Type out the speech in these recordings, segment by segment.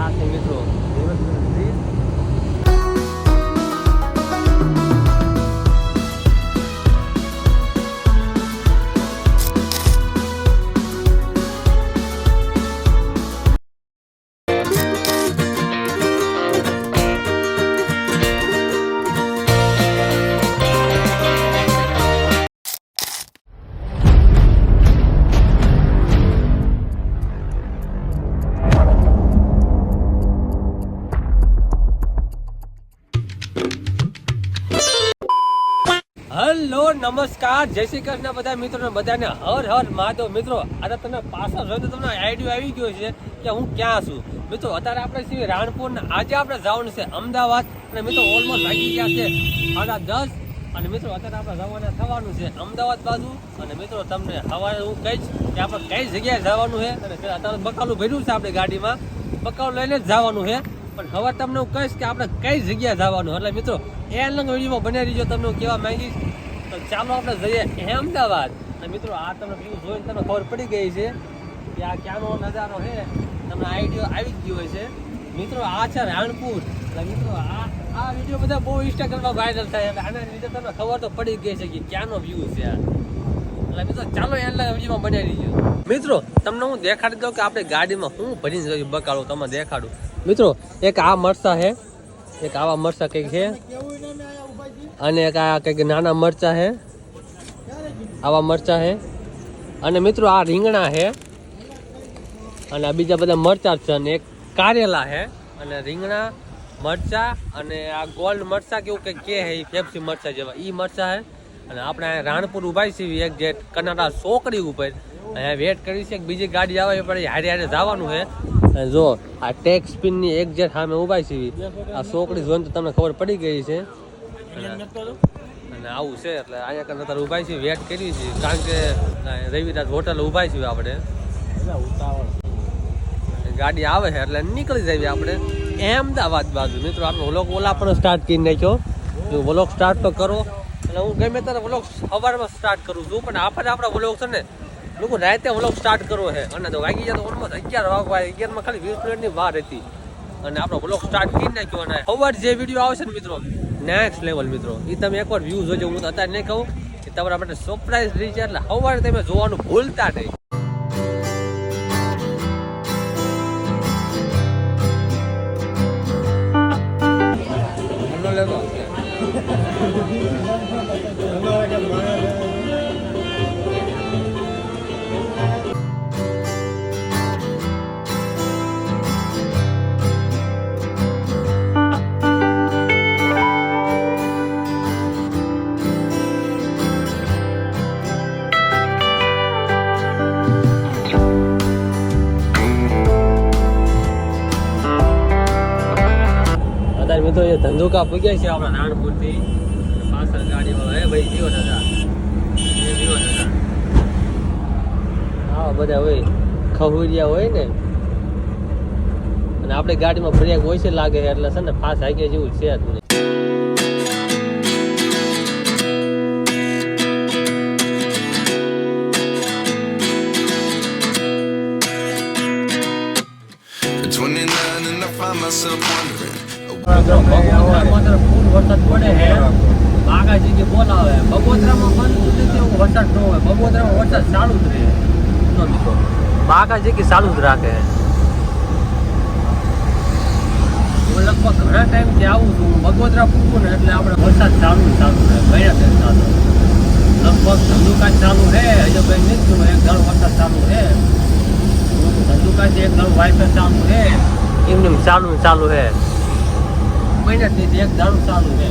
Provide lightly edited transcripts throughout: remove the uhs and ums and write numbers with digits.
આ છે મિત્રો હેલો નમસ્કાર જય શ્રી કૃષ્ણ બધા મિત્રોને બધાને હર હર મહાદેવ મિત્રો આજે તમને પાછળ જોઈને તમને આઈડિયા આવી ગયો છે કે હું ક્યાં છું મિત્રો અત્યારે આપણે છીએ રાણપુર ને આજે આપણે જવાનું છે અમદાવાદ અને મિત્રો ઓલમોસ્ટ લાગી ગયા છે 10:30 અને મિત્રો અત્યારે આપણે જવાના થવાનું છે અમદાવાદ બાજુ અને મિત્રો તમને સવારે હું કહીશ કે આપણે કઈ જગ્યાએ જવાનું છે અને અત્યારે બકાલું ભર્યું છે આપણે ગાડીમાં બકાલું લઈને જ જવાનું છે પણ હવે તમને હું કહીશ કે આપણે કઈ જગ્યાએ જવાનું એટલે મિત્રો એ લંગ વિડીયોમાં બનાવી દીજો તમને હું કહેવા માંગીશ તો ચાલો આપણે જઈએ અમદાવાદ અને મિત્રો આ તમને વ્યૂ જોઈને તમને ખબર પડી ગઈ છે કે આ ક્યાંનો નજારો છે તમને આઈડિયા આવી જ ગયો હોય છે મિત્રો આ છે રાણપુર એટલે મિત્રો આ વિડીયો બધા બહુ ઇન્સ્ટાગ્રામમાં વાયરલ થાય એટલે આના લીધે તમને ખબર તો પડી ગઈ છે કે ક્યાંનો વ્યૂ છે આ એટલે મિત્રો ચાલો એ વિડીયોમાં બનાવી દીજો મિત્રો તમને હું દેખાડી દઉં કે આપણે ગાડીમાં હું ભરીને જઈએ બકાળું તમને દેખાડું મિત્રો એક આ મરચા છે એક આવા મરચા કંઈક છે અને એક આ કંઈક નાના મરચા છે આવા મરચા છે અને મિત્રો આ રીંગણા છે અને આ બીજા બધા મરચા છે અને એક કારેલા છે અને રીંગણા મરચા અને આ ગોલ્ડ મરચા કેવું કંઈક કે છે એ પેપ્સી મરચા જેવા એ મરચા છે અને આપણે રાણપુર ઉભા છીએ એક જે કનાડા ચોકડી ઉપર અહીંયા વેટ કરી છે બીજી ગાડી આવે પડે હારે હારે જવાનું છે જો આ ટેક્સ પિનની એક જે સામે ઉભા છીએ આ ચોકડી જોઈને તો તમને ખબર પડી ગઈ છે અને આવું છે એટલે અહીંયા કને અત્યારે ઉભા છીએ વેટ કરી છીએ કારણ કે રવિરાજ હોટલ ઉભા છીએ આપણે ગાડી આવે છે એટલે નીકળી જઈએ આપણે અમદાવાદ બાજુ મિત્રો આપણે વ્લોગ ઓલા પણ સ્ટાર્ટ કરી નાખ્યો વ્લોગ સ્ટાર્ટ તો કરો એટલે હું ગમે ત્યારે વ્લોગ સવારમાં સ્ટાર્ટ કરું છું પણ આપણા વ્લોગ છે ને લોકો રાતે વ્લોગ સ્ટાર્ટ કરવો છે અને તો વાગી જાય તો ઓલમોસ્ટ 11 વાગવા 11 માં ખાલી 20 મિનિટની વાર હતી અને આપણો વ્લોગ સ્ટાર્ટ કરી નાખ્યો અને સવાર જે વિડીયો આવશે ને મિત્રો નેક્સ્ટ લેવલ મિત્રો એ તમે એકવાર વ્યૂ જોજો હું તો અત્યારે નહીં કહું કે તમારા માટે સરપ્રાઈઝ રહી છે એટલે સવારે તમે જોવાનું ભૂલતા નહીં મિત્રો એ ધંધુકા પૂગ્યા છે આપણા નાનપુરથી પાછળ ગાડીમાં હે ભાઈ જીવો દાદા એ જીવો દાદા હા બધા હોય ખહુરિયા હોય ને અને આપણે ગાડીમાં બ્રેક હોય છે લાગે એટલે છે ને ફાસ્ટ હાઈકે જેવું છે જ નહીં ફૂલ વરસાદ પડે છે બાગાજી બોલાવે બગોદરામાં બંધ નથી એવું વરસાદ ન હોય બગોદરામાં વરસાદ ચાલુ જ રહે મિત્રો બાગાજી ચાલુ જ રાખે હું લગભગ ઘણા ટાઈમથી આવું છું બગોદરા પૂરું ને એટલે આપણે વરસાદ ચાલુ રહે ગયા છે ચાલુ લગભગ ધંધુકા ચાલુ છે હજુ કંઈ નથી એક ઘણો વરસાદ ચાલુ છે ધંધુકાથી એક ઘણું વાઇફાઈ ચાલુ છે એમને ચાલુ છે મહિનાથી એક દારૂ ચાલુ છે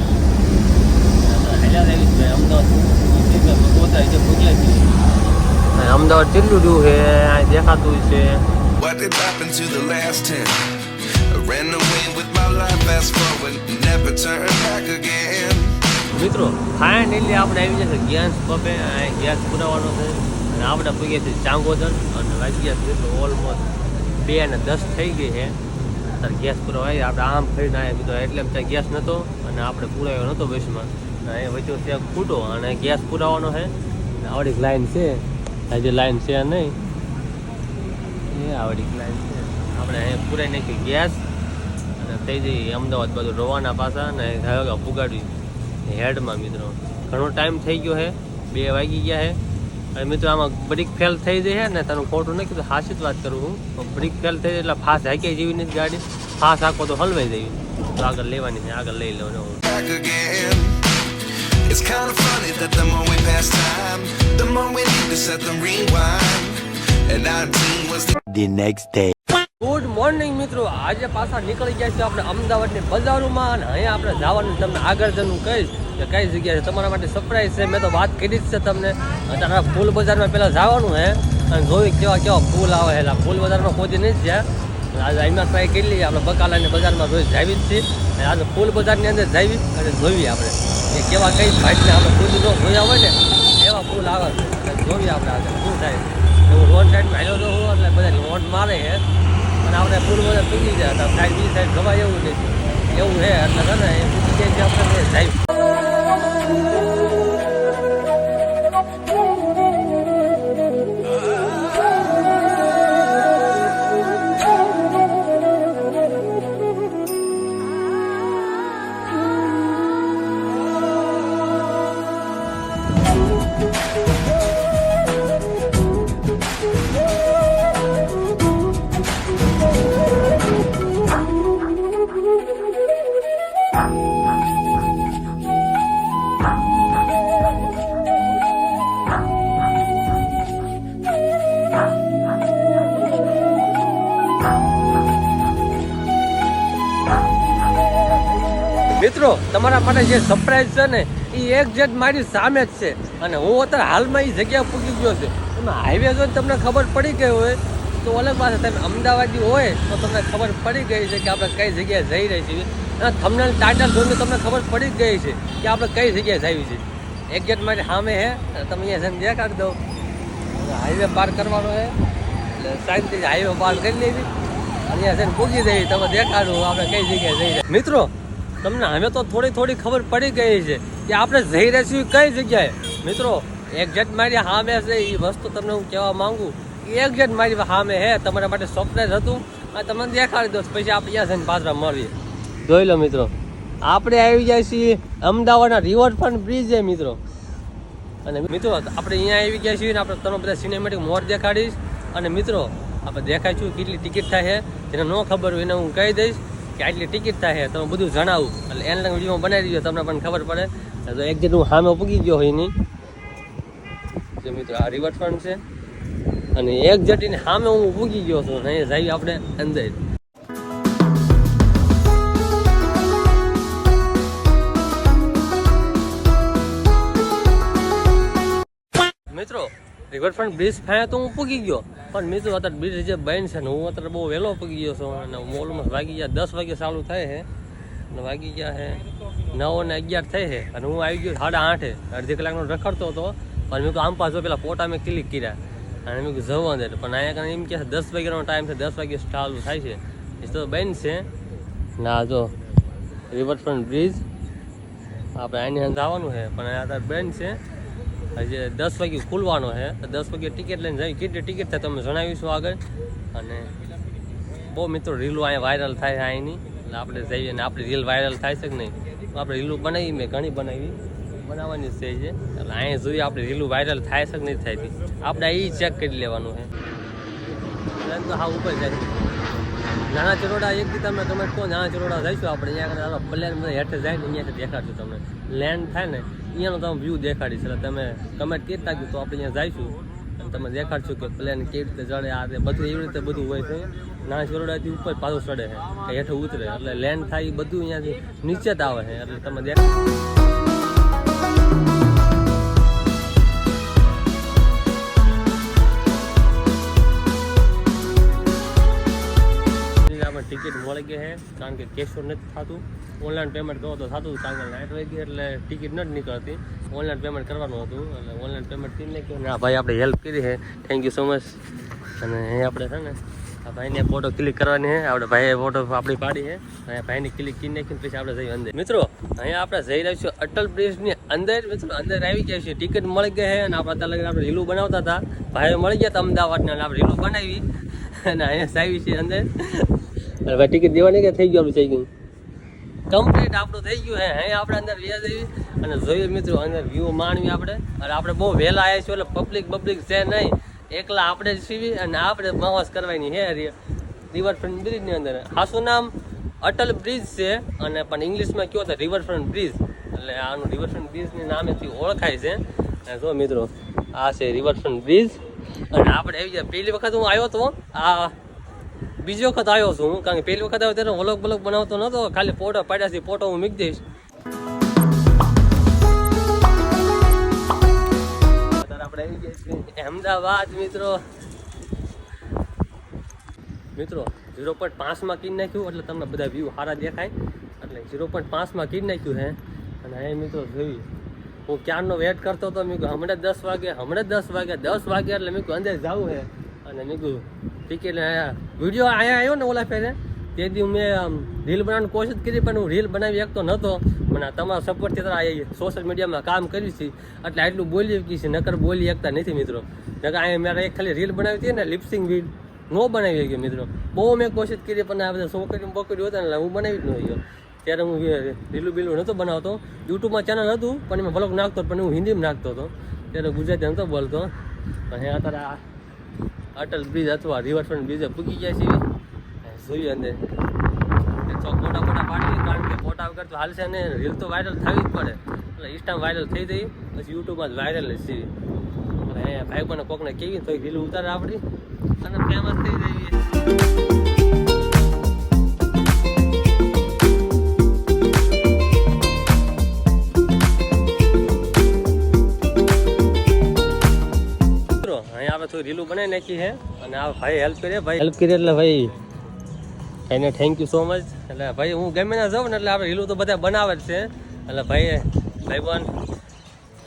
અમદાવાદ કેટલું દૂર છે દેખાતું છે મિત્રો ફાઇનલી આપણે આવી જશે ગેસ પપે ગેસ પુરાવાનો છે અને આપણે પૂગીએ છીએ ચાંગોદર અને વાગ્યા મિત્રો ઓલમોસ્ટ 2:10 થઈ ગઈ છે અત્યારે ગેસ પુરાવાય આપણે આમ ફરીને આવ્યા મિત્રો એટલે ત્યાં ગેસ નહોતો અને આપણે પુરાવ્યો નહોતો બસમાં અને વચ્ચે ત્યાં ખૂટો અને ગેસ પુરાવાનો છે આવડી લાઈન છે હજી લાઈન છે નહીં એ આવડી લાઈન છે આપણે અહીંયા પૂરાઈ નાખ્યું ગેસ અને થઈ જઈએ અમદાવાદ બાજુ રવાના પાછા અને હવે પુગાડ્યું હેડમાં મિત્રો. ઘણો ટાઈમ થઈ ગયો છે, 2 વાગી ગયા છે. અને મિત્રો આમાં બ્રેક ફેલ થઈ જાય ને, તને ખોટું નહીં કીધું, હાસી જ વાત કરું હું. બ્રેક ફેલ થઈ જાય એટલે ફાસ્ટ હાકી જેવી નથી ગાડી, ફાસ્ટ હાકો તો હલવાઈ જાય. તો આગળ લેવાની છે, આગળ લઈ લેવાનું. It's kind of funny that the more we pass time, the more we need to set them rewind. And 19 was the next day. Good morning મિત્રો, આજે પાછા નીકળી ગયા છે આપણે અમદાવાદની બજારોમાં. અને અહીંયા આપણે જવાનું, તમને આગળ જવાનું કહીશ કે કઈ જગ્યાએ છે. તમારા માટે સરપ્રાઈઝ છે, મેં તો વાત કરી જ છે તમને. અત્યારે ફૂલ બજારમાં પહેલાં જવાનું છે અને જોયું કેવા ફૂલ આવે છે. ફૂલ બજારમાં કોઈ નથી જ્યાં આજે અહીંયા ટ્રાય કરી લઈએ. આપણે બકાલાની બજારમાં રોજ જાવી જ છીએ અને આજે ફૂલ બજારની અંદર જાવી અને જોઈએ આપણે કે કેવા કઈ ભાઈને આપણે ફૂલ જો જોયા હોય ને એવા ફૂલ આવે છે. જોઈએ આપણે આગળ શું થાય. હું રોડ સાઈડમાં હાલ્યો તો હું એટલે બધા રોડ મારે છે અને આપણે ફૂલ બધા પૂગી જાય તો સાઈડ બીજી સાઈડ જવાય એવું નથી, એવું છે. એટલે છે ને એ પૂછી જાય છે આપણે જાય. મિત્રો તમારા માટે જે સરપ્રાઈઝ છે ને એ એક્ઝેક્ટ મારી સામે જ છે અને હું અત્યારે હાલમાં એ જગ્યા પૂકી ગયો છે. એમાં હાઈવે જો તમને ખબર પડી ગઈ હોય તો અલગ વાત, તમે અમદાવાદી હોય તો તમને ખબર પડી ગઈ છે કે આપણે કઈ જગ્યાએ જઈ રહી છીએ. અને થંબનેલ ટાઇટલ જોઈને તમને ખબર પડી જ ગઈ છે કે આપણે કઈ જગ્યાએ જઈએ છીએ. એક્ઝેક્ટ મારી સામે છે, તમે અહીંયા જઈને દેખાડી દો. હાઈવે પાર કરવાનો છે એટલે શાંતિથી હાઈવે પાર કરી લેવી, અહીંયા જઈને પૂગી દેવી. તમે દેખાડું આપણે કઈ જગ્યાએ જઈ રહ્યા. મિત્રો તમને હવે તો થોડી ખબર પડી ગઈ છે કે આપણે જઈ રહ્યા છીએ કઈ જગ્યાએ. મિત્રો એક્ઝેક્ટ મારી સામે છે એ વસ્તુ તમને હું કહેવા માંગુ. એક્ઝેક્ટ મારી સામે હે, તમારા માટે સરપ્રાઈઝ હતું આ તમને દેખાડી દો. પછી આપણે ત્યાં જઈને પાછા મળીએ. જોઈ લો મિત્રો, આપણે આવી જાય છીએ અમદાવાદના રિવરફ્રન્ટ બ્રિજ છે મિત્રો. અને મિત્રો આપણે અહીંયા આવી ગયા છીએ ને આપણે તમને બધા સિનેમેટિક મોડ દેખાડીશ. અને મિત્રો આપણે દેખાડીશું કેટલી ટિકિટ થાય છે. જેને ન ખબર હોય એને હું કહી દઈશ કે આટલી ટિકિટ થાય તમે બધું જણાવું એટલે એના વિડીયો બનાવી દીધો, તમને પણ ખબર પડે. તો એક્ઝેક્ટ હું સામે પૂગી ગયો હોય નહીં જે મિત્રો આ રિવરફ્રન્ટ છે અને એક્ઝેક્ટ એની સામે હું પૂગી ગયો છું. અહીંયા જઈએ આપણે અંદર. મિત્રો રિવરફ્રન્ટ બ્રિજ પાસે તો હું પૂગી ગયો, પણ મિત્રો અત્યારે બ્રિજ જે બંધ છે ને હું અત્યારે બહુ વહેલો પૂગી ગયો છું. અને ઓલમોસ્ટ વાગી ગયા 10 વાગે ચાલુ થાય છે અને વાગી ગયા છે 9:11 થઈ છે. અને હું આવી ગયો 8:30, અડધી કલાકનો રખડતો હતો. પણ મેં તો આમ પાછો પેલા ફોટા મેં ક્લિક કર્યા અને મેં જવા દે. પણ અહીંયા એમ કે 10 વાગ્યાનો ટાઈમ છે, 10 વાગે ચાલુ થાય છે. એ તો બંધ છે ના. જો રિવરફ્રન્ટ બ્રિજ આપણે આની અંદર આવવાનું છે પણ અત્યારે બંધ છે. હજી 10 વાગે ખુલવાનો છે. 10 વાગે ટિકિટ લઈને જઈ. કેટલી ટિકિટ થાય તમે જણાવીશું આગળ. અને બહુ મિત્રો રીલો અહીંયા વાયરલ થાય છે અહીંની, એટલે આપણે જઈએ ને આપણી રીલ વાયરલ થાય છે કે નહીં. આપણે રીલું બનાવી, મેં ઘણી બનાવવાની જ છે. એટલે અહીંયા જોઈએ આપણે રીલું વાયરલ થાય છે કે નહીં થાય. આપણે એ ચેક કરી લેવાનું છે. તો હા ઉપર જાય નાના ચરોડા એક દી તમે કમેન્ટ કહો નાના ચરોડા જઈશું આપણે અહીંયા પ્લેન બધા હેઠે જાય ને અહીંયાથી દેખાડશું તમને. લેન્ડ થાય ને અહીંયાનો તમે વ્યૂ દેખાડીશ એટલે તમે કમેન્ટ કરી નાખ્યું તો આપણે અહીંયા જઈશું અને તમે દેખાડશું કે પ્લેન કેવી રીતે ચડે. આ બધું એવી રીતે બધું હોય છે. નાના ચરોડાથી ઉપર પાછું ચડે છે કે હેઠે ઉતરે એટલે લેન્ડ થાય એ બધું અહીંયાથી નીચે જ આવે છે. એટલે તમે ટિકિટ મળી ગઈ છે કારણ કે કેશ નથી થતું. ઓનલાઈન પેમેન્ટ કરો તો થતું, કારણ કે નાઇટ વાગી એટલે ટિકિટ નથી નીકળતી. ઓનલાઈન પેમેન્ટ કરવાનું હતું એટલે ઓનલાઈન પેમેન્ટ કરી નાખ્યું. અને આ ભાઈ આપણે હેલ્પ કરી છે, થેન્ક યુ સો મચ. અને અહીં આપણે છે ને આ ભાઈને ફોટો ક્લિક કરવાની છે. આપણે ભાઈએ ફોટો આપણી પાડી છે. અહીંયા ભાઈને ક્લિક કરી નાખીને પછી આપણે જઈએ અંદર. મિત્રો અહીંયા આપણે જઈ રહ્યા છીએ અટલ બ્રિજની અંદર. મિત્રો અંદર આવી ગયા છીએ, ટિકિટ મળી ગઈ છે. અને આપણે ત્યાં લગી આપણે રીલું બનાવતા હતા, ભાઈઓ મળી ગયા હતા અમદાવાદના, આપણે રીલું બનાવી અને અહીંયા સાવી છે અંદર. અને ભાઈ ટિકિટ દેવાની કે થઈ ગયું આપણું ચેકિંગ કમ્પ્લીટ આપણું થઈ ગયું હે. અહીંયા આપણે અંદર વ્યા જઈએ અને જોઈએ મિત્રો અંદર વ્યૂ માણવી આપણે. અને આપણે બહુ વહેલા આવ્યા છીએ એટલે પબ્લિક છે નહીં, એકલા આપણે જ સીવી અને આપણે મવાસ કરવાની હે રિવરફ્રન્ટ બ્રિજની અંદર. આનું નામ અટલ બ્રિજ છે અને પણ ઇંગ્લિશમાં કયો તો રિવરફ્રન્ટ બ્રિજ, એટલે આનું રિવરફ્રન્ટ બ્રિજની નામેથી ઓળખાય છે. અને જો મિત્રો આ છે રિવરફ્રન્ટ બ્રિજ. અને આપણે આવી જાય પહેલી વખત હું આવ્યો હતો, આ બીજી વખત આવ્યો છું હું, કારણ કે પહેલી વખત આવ્યો ત્યારે વ્લોગ બનાવતો નહોતો, ખાલી ફોટો પાડ્યા છે. ફોટો હું મૂકી દઈશ. અત્યારે આપણે આવી ગયા છીએ અમદાવાદ મિત્રો. 0.5માં કીન નાખ્યું એટલે તમને બધા વ્યૂ સારા દેખાય, એટલે 0.5માં કીન નાખ્યું છે. અને અહીં મિત્રો જોઈ હું ક્યારનો વેટ કરતો હતો. મેં કહ્યું હમણાં 10 વાગે એટલે મેં કહ્યું અંદર જવું છે. અને મેં કહ્યું ટિકિટ વિડીયો અહીંયા આવ્યો ને ઓલા ફેરે તે દી મેં રીલ બનાવવાની કોશિશ કરી, પણ હું રીલ બનાવી શકતો નહોતો. મને તમારા સપોર્ટથી સોશિયલ મીડિયામાં કામ કર્યું છે એટલે આટલું બોલી શકી છે, નકર બોલી શકતા નથી મિત્રો. નકર અહીંયા મારે એક ખાલી રીલ બનાવી હતી ને લિપસિંગ રીલ ન બનાવી ગયો મિત્રો. બહુ મેં કોશિશ કરી પણ આ બધા છોકરીઓ હતા ને હું બનાવી જ ન ગયો. ત્યારે હું રીલું નહોતો બનાવતો, યુટ્યુબમાં ચેનલ હતું પણ એમાં બ્લોગ નાખતો, પણ હું હિન્દીમાં નાખતો હતો. ત્યારે ગુજરાતી નહોતો બોલતો. અને અત્યારે આ અટલ બ્રિજ અથવા રિવરફ્રન્ટ બ્રિજે પૂગી ગયા છીએ. જોઈએ અંદર ફોટા પાડીએ, કારણ કે ફોટા વગર તો હાલશે ને, રીલ તો વાયરલ થવી જ પડે. એટલે ઇન્સ્ટામાં વાયરલ થઈ જઈ પછી યુટ્યુબમાં જ વાયરલ જ છીએ. અને અહીંયા ભાઈ પણ કોકને કેવી તો રીલ ઉતારે આપણી અને ફેમસ થઈ જઈએ. થોડી રીલું બનાવી નાખી છે અને આ ભાઈ હેલ્પ કરી એટલે ભાઈ એને થેન્ક યુ સો મચ. એટલે ભાઈ હું ગમે ના જાઉં ને એટલે આપણે રીલું તો બધા બનાવે જ છે. એટલે ભાઈ બન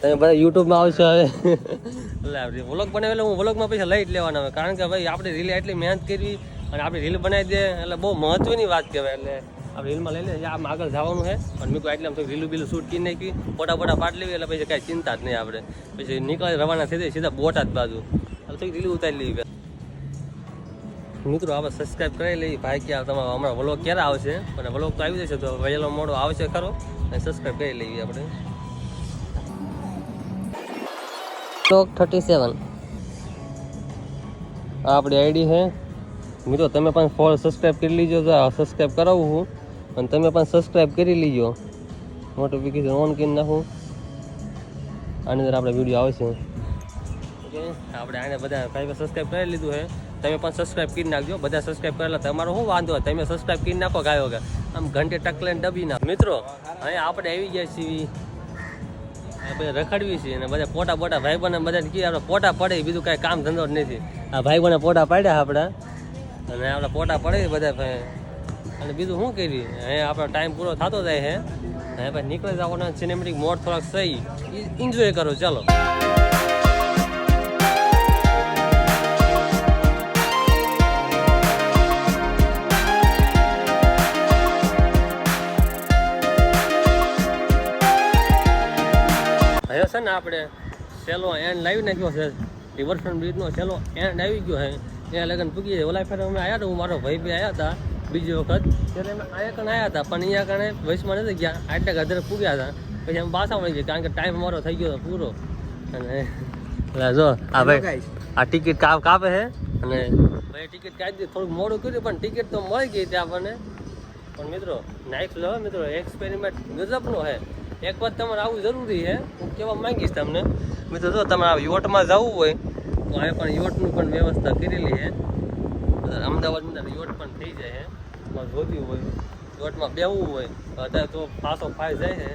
તમે બધા યુટ્યુબમાં આવશો હવે એટલે વ્લોગ બનાવે એટલે હું વ્લોગમાં પૈસા લઈ જ લેવાના હોય, કારણ કે ભાઈ આપણે રીલ એટલી મહેનત કરવી અને આપણે રીલ બનાવી દે એટલે બહુ મહત્વની વાત કહેવાય. એટલે આપણે રીલમાં લઈ લઈએ આમ આગળ જવાનું છે અને મેં કોઈ એટલે તો રીલું શૂટ કરી નાખી, ફોટા પાડી લેવી એટલે પછી કાંઈ ચિંતા જ નહીં. આપણે પછી નીકળી રવાના થઈ જાય સીધા બોટાદ બાજુ. રીલું ઉતારી લઈએ મિત્રો. આપણે સબસ્ક્રાઈબ કરી લઈએ ભાઈ કે તમારો હમણાં વ્લોગ ક્યારે આવશે, અને વ્લોગ તો આવી જશે તો વહેલો મોડો આવશે ખરો, અને સબસ્ક્રાઈબ કરી લઈએ આપણે. વ્લોગ 37 આપણી આઈડી છે મિત્રો. તમે પણ સબસ્ક્રાઈબ કરી લીજો, તો સબસ્ક્રાઈબ કરાવું છું અને તમે પણ સબસ્ક્રાઈબ કરી લીજો. નોટિફિકેશન ઓન કરી નાખું, આની અંદર આપણે વિડીયો આવશે. આપણે આને બધા ભાઈ સબસ્ક્રાઈબ કરી લીધું છે, તમે પણ સબસ્ક્રાઈબ કરી નાખજો. બધા સબસ્ક્રાઈબ કરેલા તમારો શું વાંધો હોય, તમે સબસ્ક્રાઈબ કરી નાખો ગાયો કે આમ ઘંટે ટકલેને દબી નાખો. મિત્રો અહીંયા આપણે આવી ગયા છીએ, બધા રખડવી છીએ અને બધા ફોટા ભાઈ બને બધા કીધું આપણે ફોટા પડે, બીજું કાંઈ કામ ધંધો જ નથી. આ ભાઈ બને ફોટા પાડ્યા આપણા અને આપણા ફોટા પડે બધા ભાઈ. અને બીજું શું કરીએ, અહીંયા આપણો ટાઈમ પૂરો થતો જાય છે. હવે ભાઈ નીકળી જવાના સિનેમેટિક મોડ થોડાક સહી એન્જોય કરો ચાલો. હવે છે ને આપણે સેલો એન્ડ લાવી નાખ્યો છે, રિવરફ્રન્ટ બ્રિજનો સેલો એન્ડ આવી ગયો છે. ત્યાં લગન પૂગી જાય. ઓલા ફેર અમે આવ્યા હતા, હું મારો ભાઈ બી આવ્યા હતા બીજી વખત, ત્યારે અમે અહીંયા કણ આવ્યા હતા પણ અહીંયા કણે વયસમાં નથી ગયા, આટલા ગધર પૂગ્યા હતા. પછી અમે પાછા મળી ગયા કારણ કે ટાઈમ અમારો થઈ ગયો હતો પૂરો. અને જો આ ભાઈ આ ટિકિટ કાપે છે અને ભાઈ ટિકિટ કાઢી દીધી. થોડુંક મોડું કર્યું પણ ટિકિટ તો મળી ગઈ ત્યાં આપણને. પણ મિત્રો નાઇટ લો મિત્રો, એક્સપેરિમેન્ટ ગજબનો છે. એક વાત તમારે આવું જરૂરી છે, હું કહેવા માંગીશ તમને મિત્રો. જો તમારે યોટમાં જવું હોય તો આ પણ યોટની પણ વ્યવસ્થા કરેલી છે. અમદાવાદમાં યોટ પણ થઈ જાય છે, જોતી હોય યોટમાં બેહવું હોય અત્યારે તો પાછો ફાઈ જાય છે.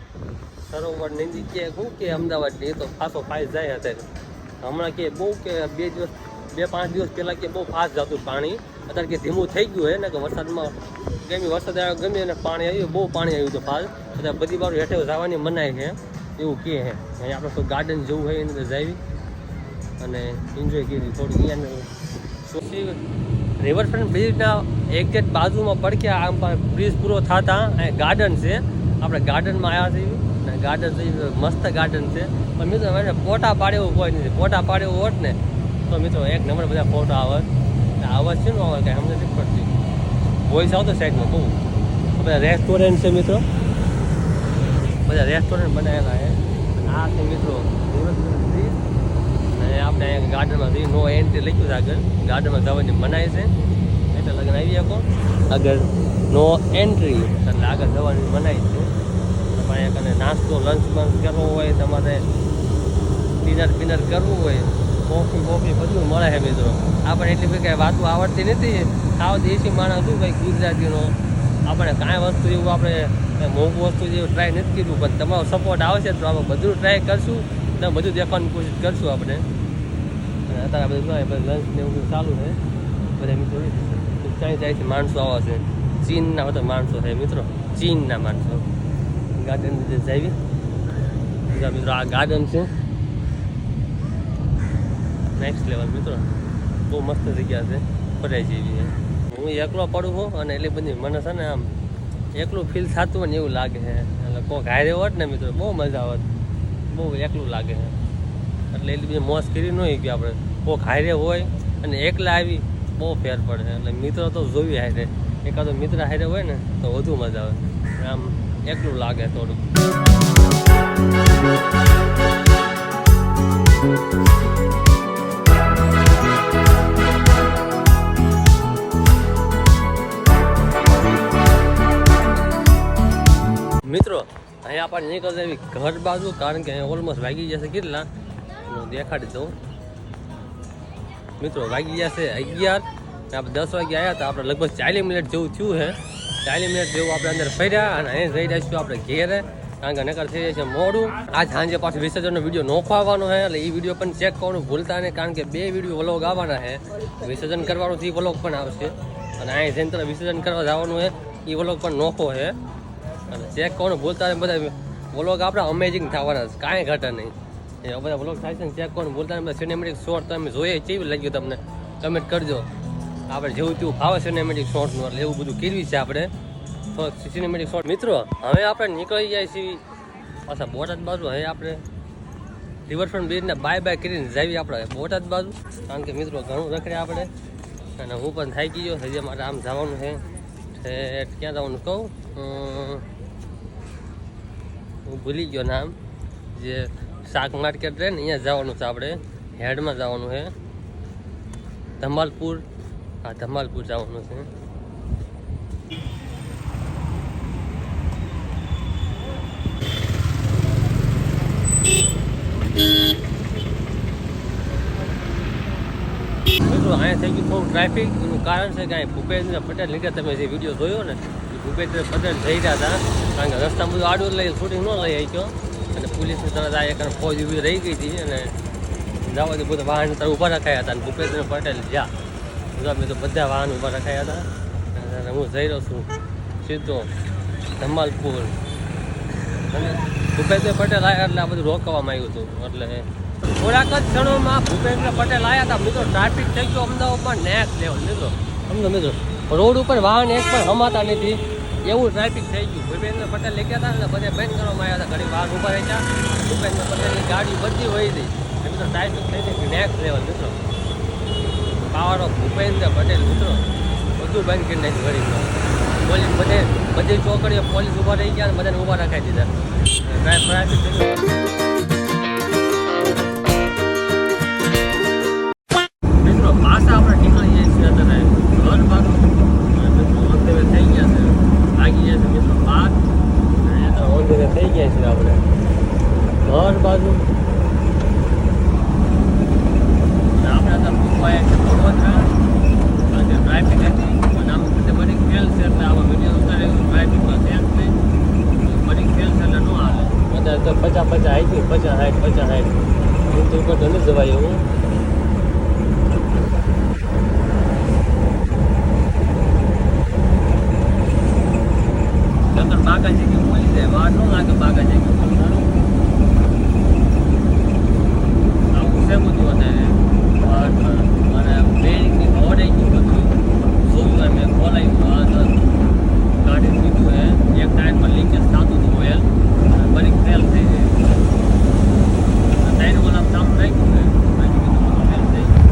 સરોવરની જગ્યાએ શું કે અમદાવાદની એ તો પાછો ફાઈ જાય અત્યારે. હમણાં કે બહુ કે 2-5 દિવસ પહેલાં કે બહુ ફાસ્ટ જતું પાણી, અત્યારે કે ધીમું થઈ ગયું હોય ને કે વરસાદમાં વરસાદ આવ્યો ગમે અને પાણી આવ્યું, બહુ પાણી આવ્યું હતું ફાસ્ટ. અત્યારે બધી બાજુ હેઠે જવાની મનાય છે એવું કહે છે. અહીંયા આપણે તો ગાર્ડન જવું હોય એની અંદર જાવી અને એન્જોય કરી થોડું. અહીંયા રિવરફ્રન્ટ બ્રિજના એક્ઝેક્ટ બાજુમાં પડખ્યા આમ બ્રિજ પૂરો થતા અહીંયા ગાર્ડન છે. આપણે ગાર્ડનમાં આવ્યા છીએ અને ગાર્ડન મસ્ત ગાર્ડન છે. પણ મિત્રો મને ફોટા પાડે એવું કોઈ નથી. ફોટા પાડે એવું હોત ને તો મિત્રો એક નંબર બધા ફોટા આવે. આવાજ છે ને આવાજ કાંઈ અમને નથી પડતી. વોઇસ આવતો સાઈડમાં બહુ. બધા રેસ્ટોરન્ટ છે મિત્રો, બધા રેસ્ટોરન્ટ બનાવેલા છે. આ છે મિત્રો અને આપણે અહીંયા ગાર્ડનમાં જઈ નો એન્ટ્રી લખ્યું છે આગળ. ગાર્ડનમાં જવાની મનાય છે એટલે લગ્ન આવી શકો આગળ નો એન્ટ્રી એટલે આગળ જવાની મનાય છે. તમારે અહીંયા કને નાસ્તો લંચ બંચ કરવો હોય, તમારે ડિનર કરવું હોય, કોફી બધું મળે છે મિત્રો. આપણે એટલી બધી કાંઈ વાતો આવડતી નથી. સાવ દેશી માણસ શું ભાઈ ગુજરાતીનો, આપણે કાંઈ વસ્તુ એવું આપણે મોંઘું વસ્તુ જેવું ટ્રાય નથી કર્યું, પણ તમારો સપોર્ટ આવશે તો આપણે બધું ટ્રાય કરશું ને બધું દેખવાની કોશિશ કરશું આપણે. અને અત્યારે બધું લંચ ને એવું બધું ચાલુ છે. બધા મિત્રો ક્યાંય જાય છે માણસો આવા છે, ચીનના બધા માણસો છે મિત્રો, ચીનના માણસો. ગાર્ડન જાવી મિત્રો, આ ગાર્ડન છે નેક્સ્ટ લેવલ મિત્રો, બહુ મસ્ત જગ્યા છે, ફરાઈ જેવી છે. હું એકલો પડું છું અને એટલી બધી મને છે ને આમ એકલું ફીલ થતું હોય ને એવું લાગે છે. એટલે કોઈક હારે હોત ને મિત્રો બહુ મજા આવત, બહુ એકલું લાગે છે. એટલે એટલી બધી મોજ કરી ન હોય કે આપણે કોઈક હારે હોય અને એકલા આવી બહુ ફેર પડે. એટલે મિત્રો તો જોવી હારે, એકાદો મિત્ર હારે હોય ને તો વધુ મજા આવે. આમ એકલું લાગે થોડુંક. મિત્રો અહીંયા આપણે નીકળતા એવી ઘર બાજુ, કારણ કે અહીંયા ઓલમોસ્ટ વાગી જશે કેટલા હું દેખાડી દઉં મિત્રો. વાગી જશે 11. આપણે 10 વાગે આવ્યા હતા, આપણે લગભગ 40 મિનિટ જેવું થયું છે. 40 મિનિટ જેવું આપણે અંદર ફર્યા અને અહીં જઈ રહીશું આપણે ઘેરે, કારણ કે નકર થઈ જાય છે મોડું. આજ સાંજે પાછું વિસર્જનનો વિડીયો નોખવાનો છે, એટલે એ વિડીયો પણ ચેક કરવાનું ભૂલતા નહીં, કારણ કે 2 વિડીયો વ્લોગ આવવાના છે. વિસર્જન કરવાનું એ વ્લોગ પણ આવશે અને અહીં જઈને તરફ વિસર્જન કરવા જવાનું છે એ વ્લોગ પણ નોખો છે. અને ચેક કરવાનું ભૂલતા નહીં, બધા વ્લોગ આપણા અમેઝિંગ થવાના છે, કાંઈ ઘટે નહીં. એ બધા વ્લોગ થાય છે ને ચેક કરવાનું ભૂલતા નહીં. બધા સિનેમેટિક શોર્ટ તમે જોઈએ કેવી લાગ્યું તમને કમેન્ટ કરજો. આપણે જેવું તેવું ભાવે સિનેમેટિક શોર્ટનું, એટલે એવું બધું કરવી છે આપણે તો સિનેમેટિક શોર્ટ. મિત્રો હવે આપણે નીકળી જાય છીએ પાછા બોટાદ બાજુ. હવે આપણે રિવરફ્રન્ટ બ્રિજને બાય કરીને જાવી આપણે બોટાદ બાજુ, કારણ કે મિત્રો ઘણું રખડે આપણે અને હું પણ થાકી ગયો. હજી મારે આમ જવાનું છે, ક્યાં જવાનું કહું હું ભૂલી ગયો નામ, જે શાક માર્કેટ રહે ને અહીંયા જવાનું છે. આપણે હેડમાં જવાનું છે, ધમાલપુર. હા ધમાલપુર જવાનું છે. મિત્રો અહીંયા થઈ ગયું થોડું ટ્રાફિક. એનું કારણ છે કે અહીં ભૂપેન્દ્ર પટેલ નીકળે, તમે જે વિડીયો જોયો ને એ ભૂપેન્દ્ર પટેલ જઈ રહ્યા હતા, કારણ કે રસ્તા બધું આડું લઈ શૂટિંગ ન લઈ શક્યો અને પોલીસની તરત આ એક ફોજ ઊભી રહી ગઈ હતી અને જવાથી બધા વાહન તરફ ઊભા રખાયા હતા. અને ભૂપેન્દ્ર પટેલ જ્યાં મેં તો બધા વાહન ઊભા રખાયા હતા અને હું જઈ રહ્યો છું સીધો ધમાલપુર. અને ભૂપેન્દ્ર પટેલ આવ્યા એટલે આ બધું રોકવામાં આવ્યું હતું. એટલે થોડાક જ ક્ષણોમાં ભૂપેન્દ્ર પટેલ આવ્યા હતા મિત્રો. ટ્રાફિક થઈ ગયો અમદાવાદમાં નેક્સ્ટ લેવલ મિત્રો. સમજો મિત્રો રોડ ઉપર વાહન એક પણ હમાતા નથી એવું ટ્રાફિક થઈ ગયું. ભૂપેન્દ્ર પટેલ લઈ ગયા હતા ને બધે બંધ કરવામાં આવ્યા હતા. ઘણી વાહન ઊભા રહ્યા હતા, ભૂપેન્દ્ર પટેલની ગાડી બધી હોય હતી મિત્રો. ટ્રાફિક થઈ ગઈ નેક્સ્ટ લેવલ મિત્રો. પાવર ઓફ ભૂપેન્દ્ર પટેલ મિત્રો. બધું બંધ કરી નાખ્યું ઘડીમાં. પોલીસ બધી ચોકડીઓ પોલીસ ઊભા રહી ગયા અને બધાને ઊભા રખાઈ દીધા. ટ્રાફિક થઈ ગયું. પાછા આપણે નીકળી જઈએ છીએ અત્યારે ઘર બાજુ. મિત્રો થઈ ગયા છે, લાગી જાય છે મિત્રો 12 અને થઈ ગયા છે આપણે ઘર બાજુ. આપણે અત્યારે પૂછવાયા છે વડોદરા, કારણ કે ટ્રાફિક હતી અને આમ બધે બધી ખેલ છે એટલે આમાં વિડીયો ઉતારે ટ્રાફિકમાં છે જ નહીં. બધી ખેલ છે એટલે ન હાલે. બધા તો 50 આવી 50 60 તો ઉપર તો નથી જવાય એવું. બાગા છે કે બોલી જાય વાર ન લાગે. બાગા છે કે આવું છે બધું અત્યારે અને બેરિંગની ઓડ આવી ગયું બધું શું મેં ખોલાવ્યું ગાડી લીધું હે. એક ટાયરમાં લીકેજ થતું હતું ઓઇલ અને બધી ફેલ થઈ ગઈ. ટાયર ઓલા કામ રાખ્યું ને ફેલ થઈ ગયું.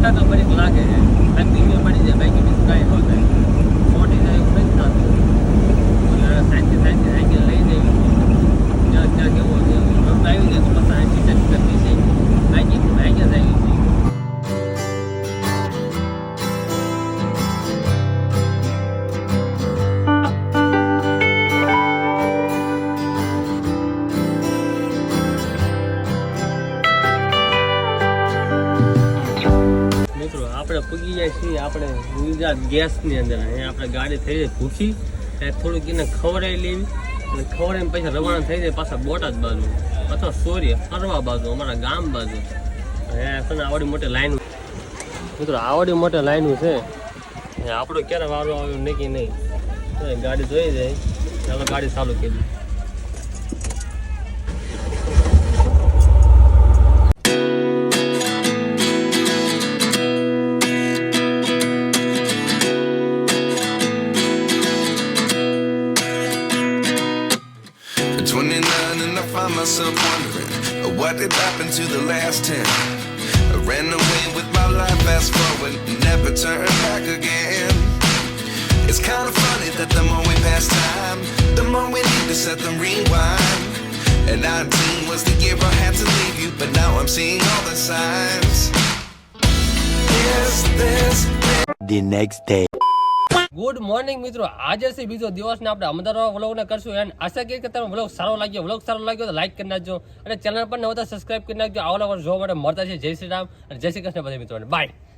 ઠંડા તો બરીક લાગે છે ધીમે પડી જાય બાકી બીજું કાંઈ ન થાય મોટી જાય એવું નથી થતું સાંજે સાયકલ લઈ જવી જ્યાં ત્યાં કેવો છે રમ આવી જાય તો પછી 60 કરતી છે બાકી આવી છે આપણે પૂગી જાય છીએ આપણે ગુજરાત ગેસની અંદર અહીંયા આપણે ગાડી થઈ જાય ભૂખી ત્યારે થોડુંક એને ખવડાવી લેવી અને ખવડાવીને પછી રવાના થઈ જાય પાછા બોટાદ બાજુ અથવા સોરી ફરવા બાજુ અમારા ગામ બાજુ અહીંયા આવડી મોટી લાઈન મિત્રો આવડી મોટી લાઈનું છે આપણો ક્યારે વારો આવ્યો નક્કી નહીં ગાડી જોઈ જાય ચાલો ગાડી ચાલુ કરી find myself wondering what did happen to the last 10. I ran away with my life, fast forward, never turn back again. It's kind of funny that the more we pass time, the more we need to set them rewind. And 19 was the year I had to leave you, but now I'm seeing all the signs. Is this the next day? Good morning મિત્રો આજે છે બીજો દિવસ ને આપણે અમદાવાદ વ્લોગને કરશું and આશા કરીએ કે તમને વ્લોગ સારો લાગ્યો તો લાઈક કરી નાખજો અને ચેનલ પર નવા સબસ્ક્રાઇબ કરી નાખજો આવા જોવા માટે મળતા છે જય શ્રી રામ અને જય શ્રી કૃષ્ણ બધા મિત્રોને બાય.